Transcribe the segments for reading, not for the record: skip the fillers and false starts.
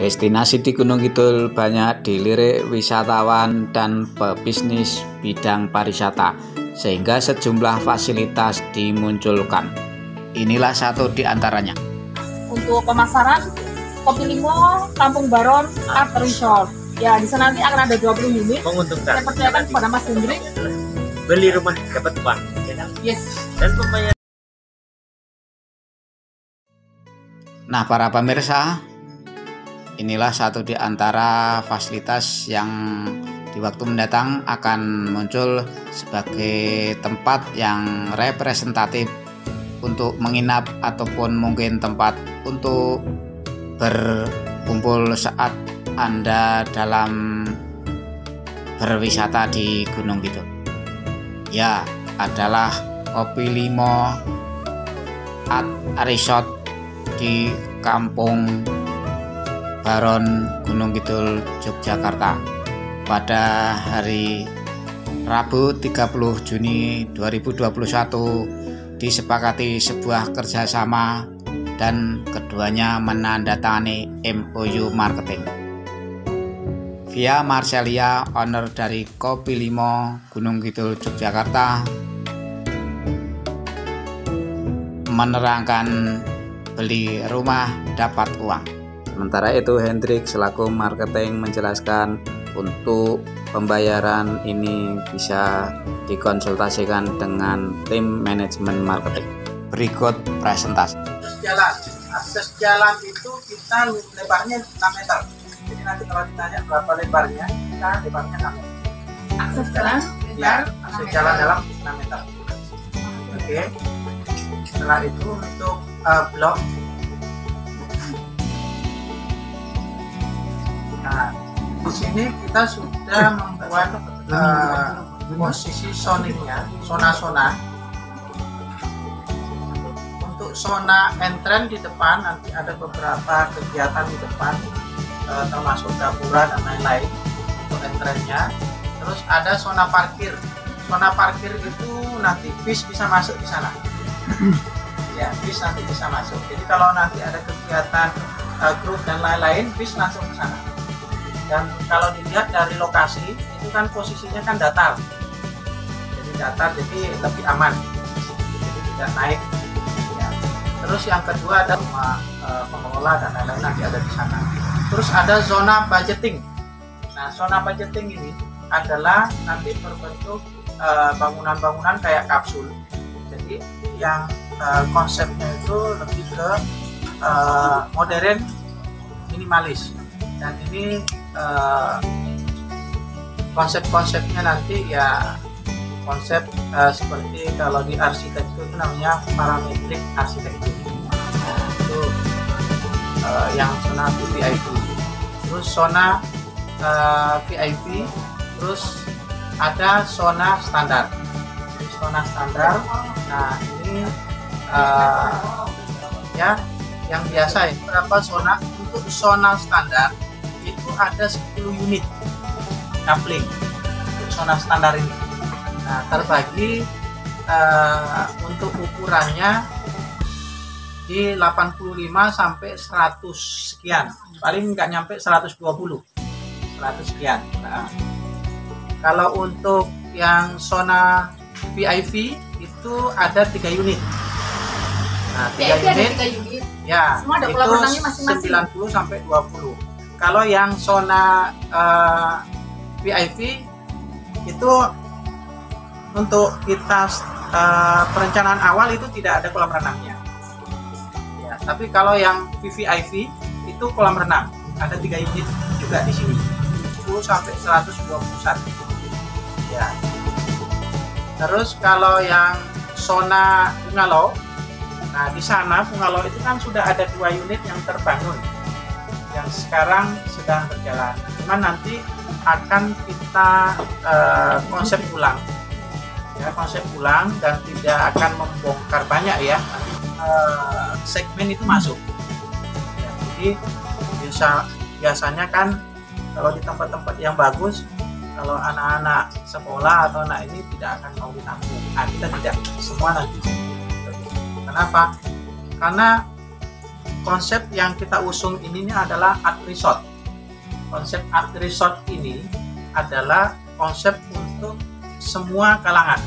Destinasi di Gunung Kidul banyak dilirik wisatawan dan pebisnis bidang pariwisata, sehingga sejumlah fasilitas dimunculkan. Inilah satu di antaranya. Untuk pemasaran, Kopi Limo, Kampung Baron, Art Resort. Ya, di sana nanti akan ada 20 unit. Menguntungkan. Saya percayakan kepada Mas Hendrik. Beli rumah dapat uang. Yes. Dan pembayaran. Nah, para pemirsa, inilah satu di antara fasilitas yang di waktu mendatang akan muncul sebagai tempat yang representatif untuk menginap ataupun mungkin tempat untuk berkumpul saat Anda dalam berwisata di Gunung Kidul. Ya, adalah Kopi Limo Art Resort di Kampung Baron, Gunung Kidul, Yogyakarta pada hari Rabu 30 Juni 2021 disepakati sebuah kerjasama dan keduanya menandatangani MOU marketing. Via Marcelia, owner dari Kopi Limo Gunung Kidul Yogyakarta, menerangkan beli rumah dapat uang. Sementara itu Hendrik selaku marketing menjelaskan untuk pembayaran ini bisa dikonsultasikan dengan tim manajemen marketing. Berikut presentasi. Akses jalan itu kita lebarnya 6 meter. Jadi nanti kalau ditanya berapa lebarnya, kita lebarnya 6 meter. Akses jalan Ya, akses jalan dalam 6 meter. Oke. Setelah itu untuk blok. Nah, di sini kita sudah membuat posisi zoningnya, zona-zona. Untuk zona entrance di depan nanti ada beberapa kegiatan di depan, termasuk dapura dan lain-lain untuk entrance-nya. Terus ada zona parkir. Zona parkir itu nanti bis bisa masuk di sana. Ya, bis nanti bisa masuk. Jadi kalau nanti ada kegiatan grup dan lain-lain, bis langsung ke sana. Dan kalau dilihat dari lokasi itu kan posisinya kan datar, jadi lebih aman, jadi tidak naik ya. Terus yang kedua ada rumah pengelola dan lain-lain nanti ada di sana. Terus ada zona budgeting. Nah, zona budgeting ini adalah nanti berbentuk bangunan-bangunan kayak kapsul. Jadi yang konsepnya itu lebih ke modern, minimalis. Dan ini konsep-konsepnya nanti ya konsep seperti kalau di arsitektur itu namanya parametrik arsitektur. Nah, itu yang zona VIP. Terus zona VIP, terus ada zona standar. Zona standar. Nah, ini ya yang biasa ya. Berapa zona? Untuk zona standar itu ada 10 unit coupling untuk zona standar ini. Nah, terbagi untuk ukurannya di 85 sampai 100 sekian, paling nggak nyampe 120, 100 sekian. Nah, kalau untuk yang zona VIP itu ada 3 unit. Nah, 3 VIP unit, ada 3 unit. ya, Semua ada itu kolam renangnya masing-masing. 90 sampai 20. Kalau yang zona VIP itu untuk kita perencanaan awal itu tidak ada kolam renangnya. Ya, tapi kalau yang VVIP itu kolam renang, ada 3 unit juga di sini, 10 sampai 121. Ya. Terus kalau yang zona bungalow, nah di sana bungalow itu kan sudah ada 2 unit yang terbangun, yang sekarang sedang berjalan. Cuman nanti akan kita konsep ulang, ya, konsep ulang dan tidak akan membongkar banyak ya. Nanti segmen itu masuk. Ya, jadi biasanya kan kalau di tempat-tempat yang bagus, kalau anak-anak sekolah atau anak ini tidak akan mau ditampung. Nah, kita tidak, semua nanti. Kenapa? Karena konsep yang kita usung ini adalah art resort. Konsep art resort ini adalah konsep untuk semua kalangan.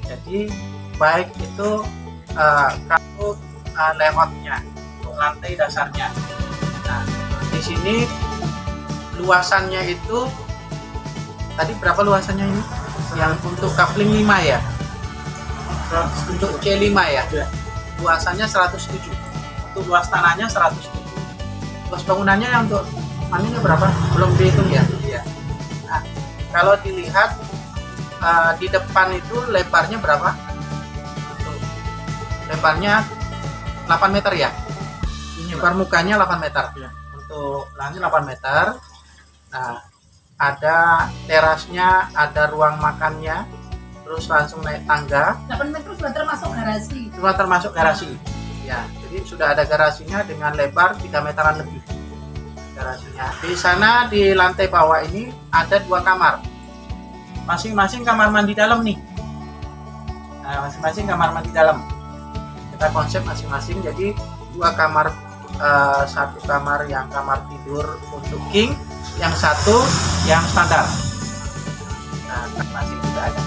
Jadi baik itu kalau layoutnya, untuk lantai dasarnya. Nah, di sini luasannya itu tadi berapa luasannya ini? Yang untuk coupling 5 ya. Untuk C5 ya. Luasannya 107. Untuk luas tanahnya 107. Luas bangunannya yang untuk maninya berapa? Belum dihitung ya. Iya. Nah, kalau dilihat di depan itu lebarnya berapa? Lebarnya 8 meter ya. Lebar mukanya 8 meter. Ya. Untuk langit 8 meter. Nah, ada terasnya, ada ruang makannya, terus langsung naik tangga. 8 meter sudah termasuk garasi. Sudah termasuk garasi. Ya, jadi sudah ada garasinya dengan lebar 3 meteran lebih. Garasinya. Di sana di lantai bawah ini ada 2 kamar. Masing-masing kamar mandi dalam nih. Nah, masing-masing kamar mandi dalam. Kita konsep masing-masing, jadi 2 kamar, 1 kamar yang kamar tidur untuk king, yang 1 yang standar. Nah, masih juga ada.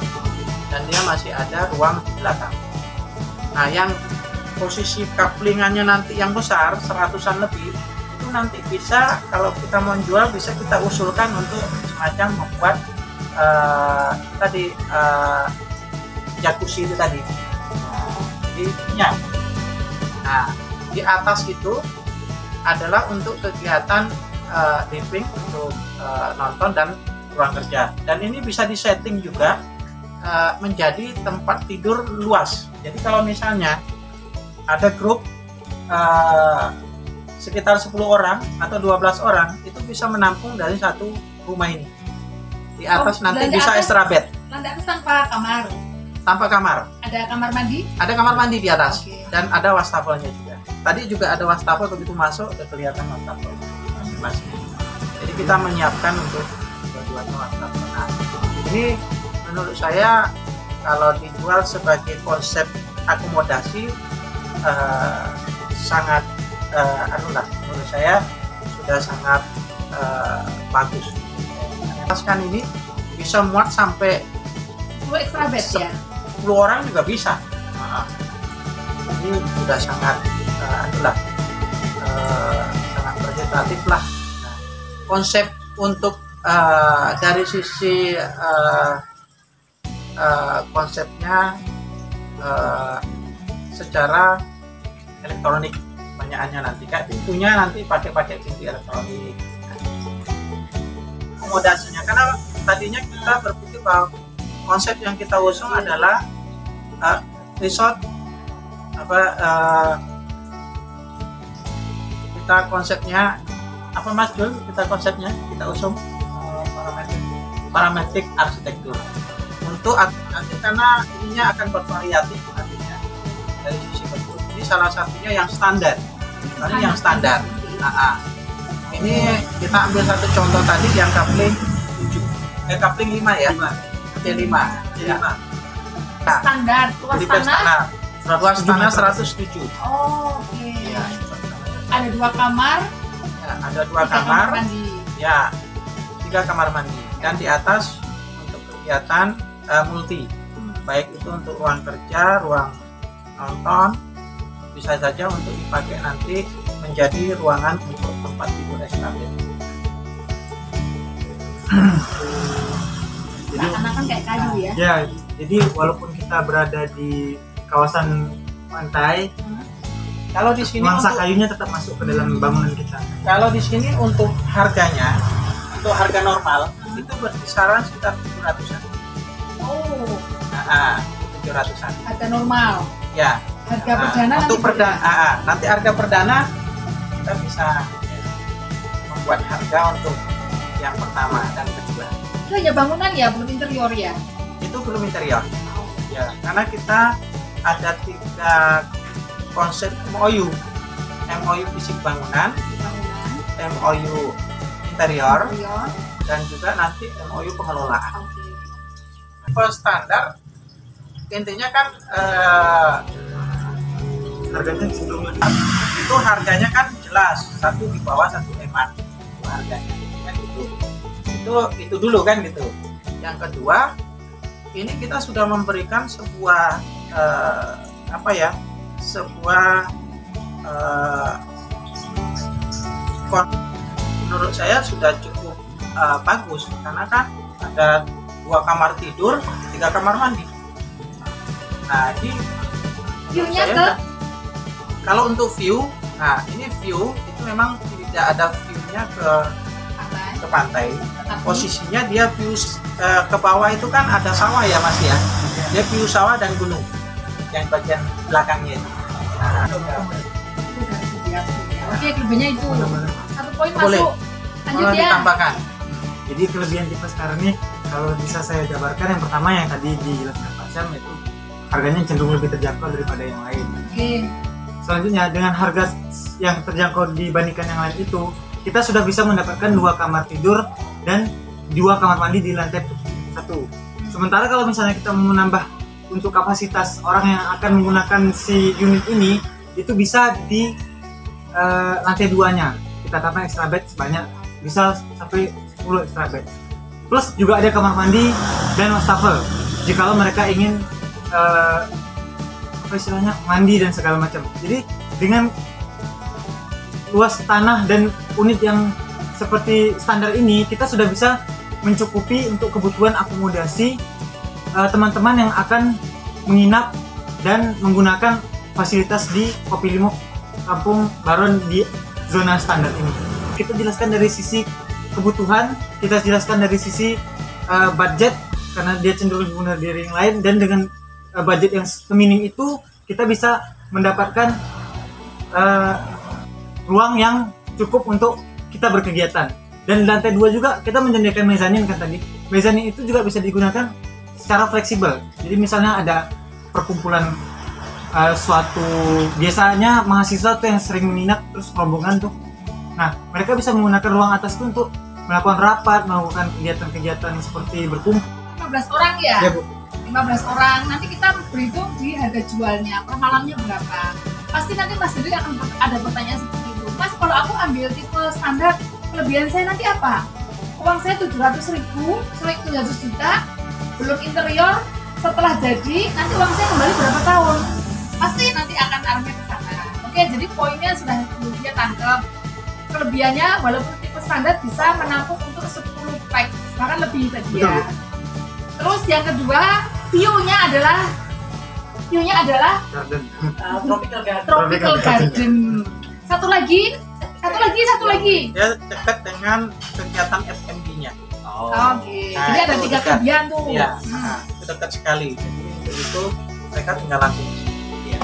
Dan dia masih ada ruang di belakang. Nah, yang posisi couplingannya nanti yang besar 100-an lebih, itu nanti bisa kalau kita mau jual bisa kita usulkan untuk semacam membuat tadi jacuzzi itu tadi. Nah, di atas itu adalah untuk kegiatan living, untuk nonton dan ruang kerja. Dan ini bisa disetting juga menjadi tempat tidur luas. Jadi kalau misalnya ada grup sekitar 10 orang atau 12 orang, itu bisa menampung dari satu rumah ini. Di atas nanti bisa extra bed. Lantai atas tanpa kamar. Tanpa kamar. Ada kamar mandi? Ada kamar mandi di atas. Okay. Dan ada wastafelnya juga. Tadi juga ada wastafel, begitu masuk udah kelihatan wastafel masing-masing. Jadi kita menyiapkan untuk dua-duanya wastafel. Nah, ini menurut saya kalau dijual sebagai konsep akomodasi sangat menurut saya sudah sangat bagus. Kan ini bisa muat sampai 2 extra bed ya. 10 orang juga bisa. Nah, ini sudah sangat sangat vegetatif lah. Nah, konsep untuk dari sisi konsepnya secara elektronik banyakannya nanti, kayak pintunya nanti pakai pintu elektronik. Akomodasinya, karena tadinya kita berpikir bahwa konsep yang kita usung adalah resort kita konsepnya apa Mas Jul? Kita konsepnya kita usung parametrik arsitektur untuk nanti, karena ininya akan bervariatif nantinya dari sisi bentuk. Ini salah satunya yang standar. Ini yang standar. Ini kita ambil satu contoh tadi yang coupling 7, coupling 5 ya, C5. Ya. Standar, luas tanah 107. Oh, oke. Ya, ada 2 kamar. Ya, ada 2 kamar. Mandi. Ya, 3 kamar mandi. Dan di atas untuk kegiatan multi, baik itu untuk ruang kerja, ruang nonton, bisa saja untuk dipakai nanti menjadi ruangan untuk tempat tidur estafet. Seakan-akan kayak kayu ya. Ya, jadi walaupun kita berada di kawasan pantai, kalau di sini nuansa untuk, kayunya tetap masuk ke dalam bangunan kita. Kalau di sini untuk harganya, untuk harga normal itu berkisaran sekitar 700-an. Oh. 700-an. Harga normal. Ya. Harga perdana untuk perdana, nanti harga perdana kita bisa membuat harga untuk yang pertama dan kedua. Itu hanya bangunan ya, belum interior ya? Itu belum interior. Ya, karena kita ada 3 konsep MOU fisik bangunan, MOU interior, dan juga nanti MOU pengelolaan. Okay. Standar intinya kan harganya sebelumnya itu harganya kan jelas, satu di bawah 1 M-an itu harganya kan gitu. Itu dulu kan gitu. Yang kedua, ini kita sudah memberikan sebuah menurut saya sudah cukup bagus, karena kan ada 2 kamar tidur, 3 kamar mandi. Nah ini View-nya kalau untuk view, nah ini view itu memang tidak ada view-nya ke pantai. Posisinya dia view ke bawah itu kan ada sawah ya Mas ya. Dia view sawah dan gunung yang bagian belakangnya itu. Nah, Oke, kelebihannya itu. Satu poin boleh. masuk. Lanjut Boleh ya. ditambahkan. Jadi kelebihan tipe sekarang nih, kalau bisa saya jabarkan, yang pertama yang tadi dijelaskan Pak Syam, itu harganya cenderung lebih terjangkau daripada yang lain. Oke. Selanjutnya, dengan harga yang terjangkau dibandingkan yang lain itu, kita sudah bisa mendapatkan 2 kamar tidur dan 2 kamar mandi di lantai 1. Sementara kalau misalnya kita mau menambah untuk kapasitas orang yang akan menggunakan si unit ini, itu bisa di lantai 2-nya kita tambah extra bed sebanyak bisa sampai 10 extra bed. Plus juga ada kamar mandi dan wastafel jikalau mereka ingin mandi dan segala macam. Jadi dengan luas tanah dan unit yang seperti standar ini, kita sudah bisa mencukupi untuk kebutuhan akomodasi teman-teman yang akan menginap dan menggunakan fasilitas di Kopi Limo Kampung Baron di zona standar ini. Kita jelaskan dari sisi kebutuhan, kita jelaskan dari sisi budget, karena dia cenderung lebih murah dari yang lain, dan dengan budget yang seminim itu kita bisa mendapatkan ruang yang cukup untuk kita berkegiatan. Dan di lantai 2 juga kita menyediakan mezanin kan tadi. Mezanin itu juga bisa digunakan secara fleksibel. Jadi misalnya ada perkumpulan biasanya mahasiswa tuh yang sering menginap terus rombongan tuh. Nah, mereka bisa menggunakan ruang atas itu untuk melakukan rapat, melakukan kegiatan-kegiatan seperti berkumpul. 15 orang ya? Ya, Bu. 15 orang. Nanti kita berhitung di harga jualnya, per malamnya berapa. Pasti nanti Mas Diri akan ada pertanyaan seperti itu. Mas, kalau aku ambil tipe standar, kelebihan saya nanti apa? Uang saya 700.000, 700 juta, belum interior, setelah jadi, nanti uang saya kembali berapa tahun? Pasti nanti akan arahnya ke sana. Oke, jadi poinnya sudah dia tangkap. Kelebihannya walaupun tipe standar bisa menampung untuk 10 pack, bahkan lebih tadi ya. Betul. Terus yang kedua, view-nya adalah Garden. tropical garden. Satu lagi. Dia dekat dengan kegiatan FMB-nya. Oke. Nah, Jadi ada itu 3 dekat. kelebihan tuh. Iya, itu dekat sekali. Jadi itu mereka tinggal langsung ya,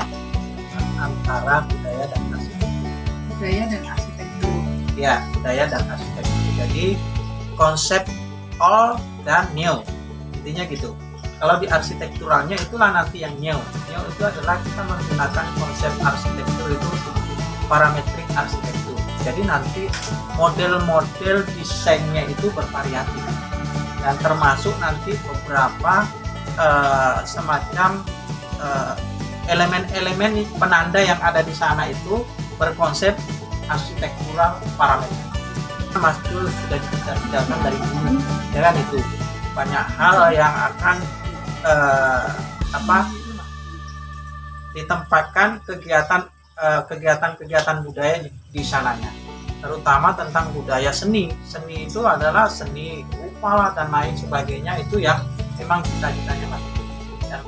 antara budaya dan arsitektur. Budaya dan arsitektur. Ya, budaya dan arsitektur. Jadi konsep old dan new, intinya gitu. Kalau di arsitekturalnya itulah nanti yang new. New itu adalah kita menggunakan konsep arsitektur itu parametrik arsitektur. Jadi nanti model-model desainnya itu bervariatif, dan termasuk nanti beberapa semacam elemen-elemen penanda yang ada di sana itu berkonsep arsitektural parametrik. Mas Jul sudah diceritakan dari dulu, ya kan, itu banyak hal yang akan ditempatkan kegiatan budaya di sananya, terutama tentang budaya seni. Seni itu adalah seni rupa dan lain sebagainya, itu yang memang cita-citanya Mas. Dan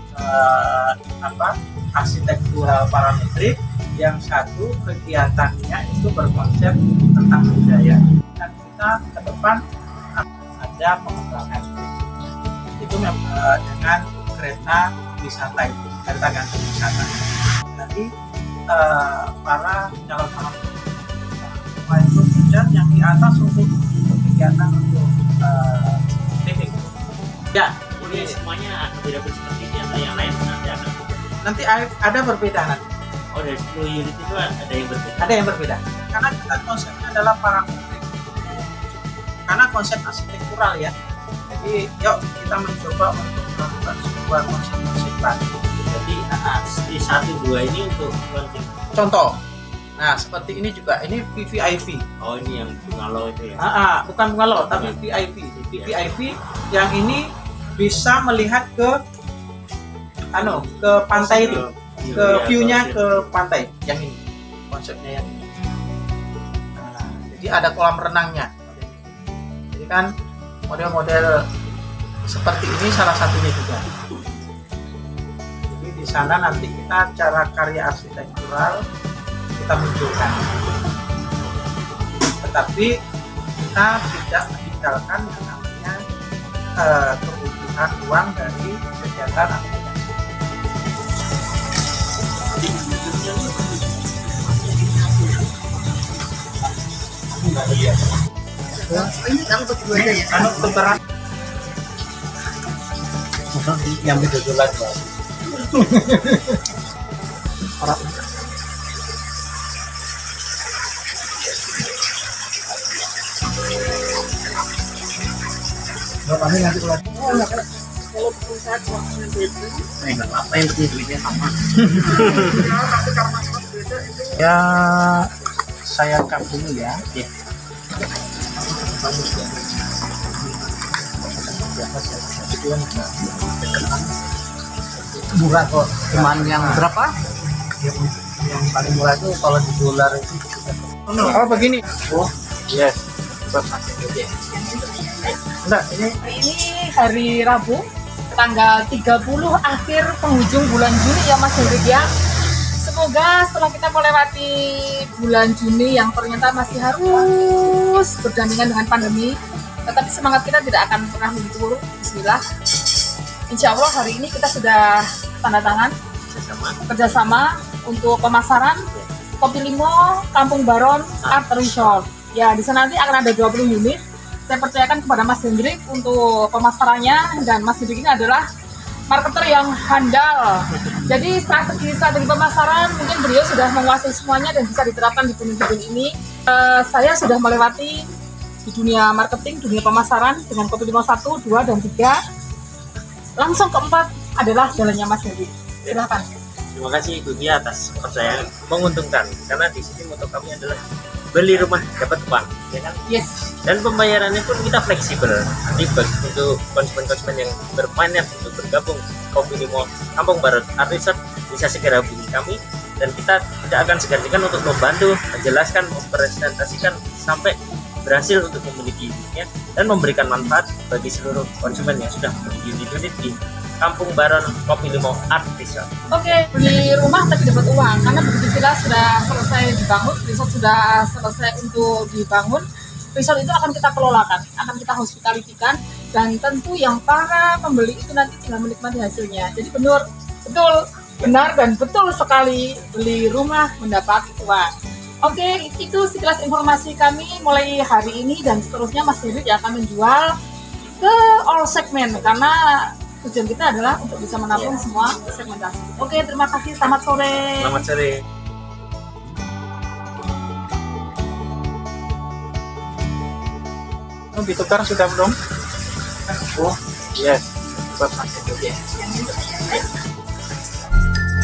arsitektural parametrik, yang satu kegiatannya itu berkonsep tentang budaya, dan kita ke depan ada pengembangan itu dengan kereta wisata, itu kereta gantung wisata. Jadi para calon itu dan yang di atas untuk kegiatan untuk living. Ya, Ini semuanya akan beda seperti yang lain nanti ada perbedaan. Oh, dari 10 unit itu ada yang berbeda. Ada yang berbeda. Karena kita konsepnya adalah parametrik. Karena konsep arsitektural ya. Jadi yuk kita mencoba untuk melakukan sebuah konsep baru. Jadi di 1-2 ini untuk konsep. Contoh, Nah, seperti ini juga, ini VVIP. Oh, ini yang bungalow itu ya. Bukan bungalow, tapi VVIP. VVIP yang ini bisa melihat ke ke pantai itu, ke view-nya ke pantai. Yang ini konsepnya yang ini. Nah, jadi ada kolam renangnya. Jadi kan model-model seperti ini salah satunya juga. Jadi di sana nanti kita cara karya arsitektural kita munculkan, tetapi kita tidak meninggalkan yang namanya kebutuhan uang dari kegiatan akomodasi. Ini kamu berdua aja ya? Tukeran yang betul-betul kami nanti keluar. Kalau perusahaan waktunya beda, Apa yang penting duitnya sama. ya, saya cut dulu ya. Murah kok, cuman yang berapa? Yang paling murah itu kalau di dolar itu. Oh begini. Oh, yes. Enggak, ini ini hari Rabu tanggal 30 akhir penghujung bulan Juni ya Mas Hendrik ya. Semoga setelah kita melewati bulan Juni yang ternyata masih harus berdampingan dengan pandemi, tetapi semangat kita tidak akan pernah luntur. Bismillah. Insya Allah hari ini kita sudah tanda tangan kerjasama untuk pemasaran Kopi Limo Kampung Baron Art Resort. Ya, di sana nanti akan ada 20 unit. Saya percayakan kepada Mas Hendrik untuk pemasarannya, dan Mas Hendrik ini adalah marketer yang handal. Jadi strategi pemasaran mungkin beliau sudah menguasai semuanya dan bisa diterapkan di gedung-gedung ini. Saya sudah melewati di dunia marketing, dunia pemasaran dengan Kopi Limo 1, 2, dan 3. Langsung keempat adalah jalannya Mas Hendrik. Silahkan. Terima kasih Ibu Dia atas kepercayaan menguntungkan, karena di sini moto kami adalah beli rumah dapat uang, ya kan? Yes. Dan pembayarannya pun kita fleksibel. Nanti untuk konsumen-konsumen yang berminat untuk bergabung Kopi Limo Kampung Baron Art Resort bisa segera hubungi kami, dan kita tidak akan segan-segan untuk membantu, menjelaskan, mempresentasikan sampai berhasil untuk memiliki unitnya dan memberikan manfaat bagi seluruh konsumen yang sudah memiliki unit di Kampung Baron Kopi Limo Art Resort. Oke, beli rumah tapi dapat uang, karena begitu villa sudah selesai dibangun, resort sudah selesai untuk dibangun, resort itu akan kita kelolakan, akan kita hospitalitikan, dan tentu yang para pembeli itu nanti tinggal menikmati hasilnya. Jadi benar dan betul sekali, beli rumah mendapat uang. Oke, itu sekilas informasi kami mulai hari ini, dan seterusnya Mas Hendrik yang akan menjual ke all segmen, karena tujuan kita adalah untuk bisa menampung semua segmentasi. Oke, terima kasih. Selamat sore. Selamat sore. ditukar sudah belum? Oh, yes. Buat masuk.